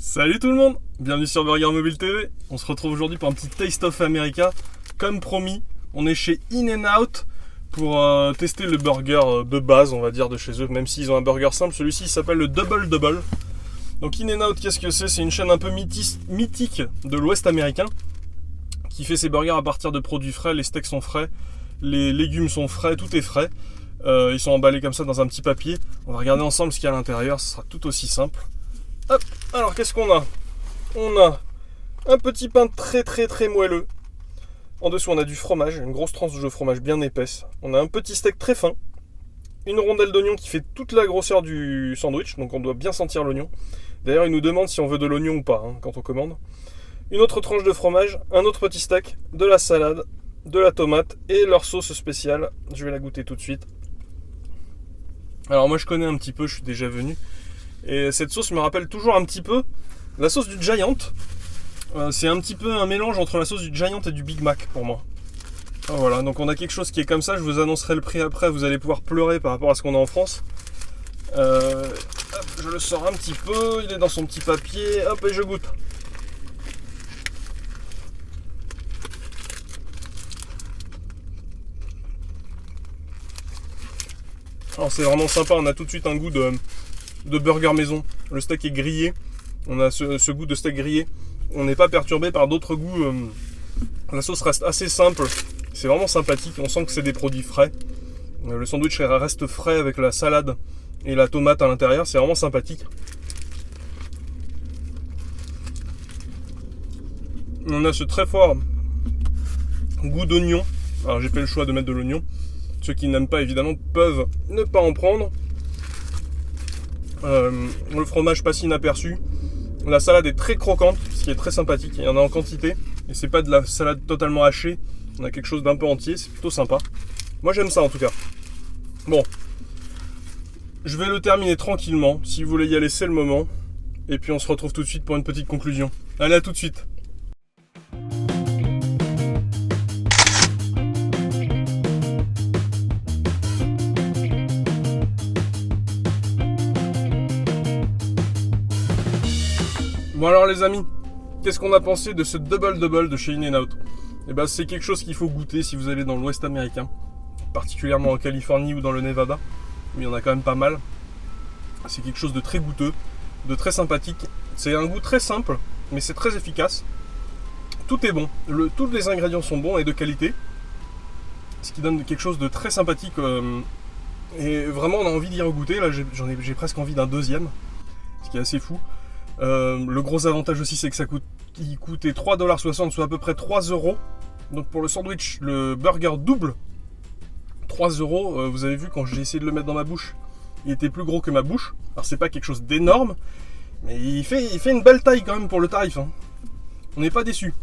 Salut tout le monde, bienvenue sur Burger Mobile TV. On se retrouve aujourd'hui pour un petit Taste of America. Comme promis, on est chez In-N-Out pour tester le burger de base, on va dire, de chez eux. Même s'ils ont un burger simple, celui-ci il s'appelle le Double Double. Donc In-N-Out, qu'est-ce que c'est? C'est une chaîne un peu mythique de l'Ouest américain qui fait ses burgers à partir de produits frais. Les steaks sont frais, les légumes sont frais, tout est frais. Ils sont emballés comme ça dans un petit papier. On va regarder ensemble ce qu'il y a à l'intérieur, ce sera tout aussi simple. Hop, alors qu'est-ce qu'on a? On a un petit pain très moelleux. En dessous on a du fromage, une grosse tranche de fromage bien épaisse. On a un petit steak très fin. Une rondelle d'oignon qui fait toute la grosseur du sandwich, donc on doit bien sentir l'oignon. D'ailleurs il nous demande si on veut de l'oignon ou pas quand on commande. Une autre tranche de fromage, un autre petit steak, de la salade, de la tomate et leur sauce spéciale. Je vais la goûter tout de suite. Alors moi je connais un petit peu, je suis déjà venu. Et cette sauce me rappelle toujours un petit peu la sauce du Giant. C'est un petit peu un mélange entre la sauce du Giant et du Big Mac pour moi. Voilà, donc on a quelque chose qui est comme ça. Je vous annoncerai le prix après. Vous allez pouvoir pleurer par rapport à ce qu'on a en France. Hop, je le sors un petit peu. Il est dans son petit papier. Hop, et je goûte. Alors c'est vraiment sympa. On a tout de suite un goût de burger maison. Le steak est grillé. On a ce goût de steak grillé. On n'est pas perturbé par d'autres goûts. La sauce reste assez simple. C'est vraiment sympathique. On sent que c'est des produits frais. Le sandwich reste frais avec la salade et la tomate à l'intérieur. C'est vraiment sympathique. On a ce très fort goût d'oignon. Alors j'ai fait le choix de mettre de l'oignon. Ceux qui n'aiment pas évidemment peuvent ne pas en prendre. Le fromage passe inaperçu. La salade est très croquante, ce qui est très sympathique. Il y en a en quantité. Et c'est pas de la salade totalement hachée. On a quelque chose d'un peu entier. C'est plutôt sympa. Moi j'aime ça en tout cas. Bon. Je vais le terminer tranquillement. Si vous voulez y aller, c'est le moment. Et puis on se retrouve tout de suite pour une petite conclusion. Allez, à tout de suite. Bon alors les amis, qu'est-ce qu'on a pensé de ce Double Double de chez In-N-Out? Eh ben c'est quelque chose qu'il faut goûter si vous allez dans l'Ouest américain, particulièrement en Californie ou dans le Nevada, mais il y en a quand même pas mal. C'est quelque chose de très goûteux, de très sympathique. C'est un goût très simple, mais c'est très efficace. Tout est bon, tous les ingrédients sont bons et de qualité, ce qui donne quelque chose de très sympathique. Et vraiment on a envie d'y regoûter. Là j'ai presque envie d'un deuxième, ce qui est assez fou. Le gros avantage aussi c'est que il coûtait 3,60$, soit à peu près 3€. Donc pour le sandwich, le burger double, 3€. Vous avez vu quand j'ai essayé de le mettre dans ma bouche, il était plus gros que ma bouche. Alors c'est pas quelque chose d'énorme, mais il fait une belle taille quand même pour le tarif. On n'est pas déçu.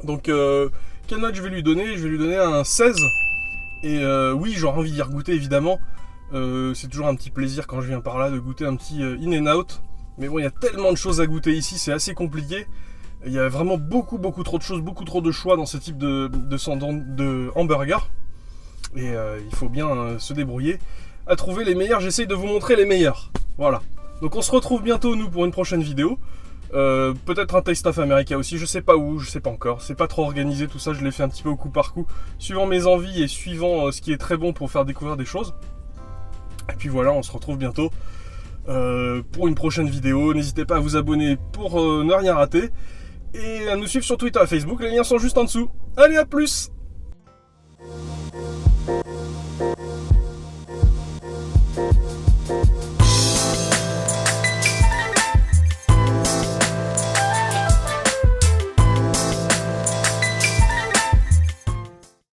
Donc quelle note je vais lui donner? Je vais lui donner un 16. Et oui, j'aurais envie d'y regoûter évidemment. C'est toujours un petit plaisir quand je viens par là de goûter un petit In-N-Out. Mais bon, il y a tellement de choses à goûter ici, c'est assez compliqué. Il y a vraiment beaucoup trop de choses, beaucoup trop de choix dans ce type de hamburger. Et il faut bien se débrouiller à trouver les meilleurs. J'essaye de vous montrer les meilleurs. Voilà. Donc on se retrouve bientôt, nous, pour une prochaine vidéo. Peut-être un Taste of America aussi, je sais pas où, je sais pas encore. C'est pas trop organisé tout ça, je l'ai fait un petit peu au coup par coup, suivant mes envies et suivant ce qui est très bon pour faire découvrir des choses. Et puis voilà, on se retrouve bientôt pour une prochaine vidéo. N'hésitez pas à vous abonner pour ne rien rater et à nous suivre sur Twitter et Facebook, les liens sont juste en dessous. Allez, à plus!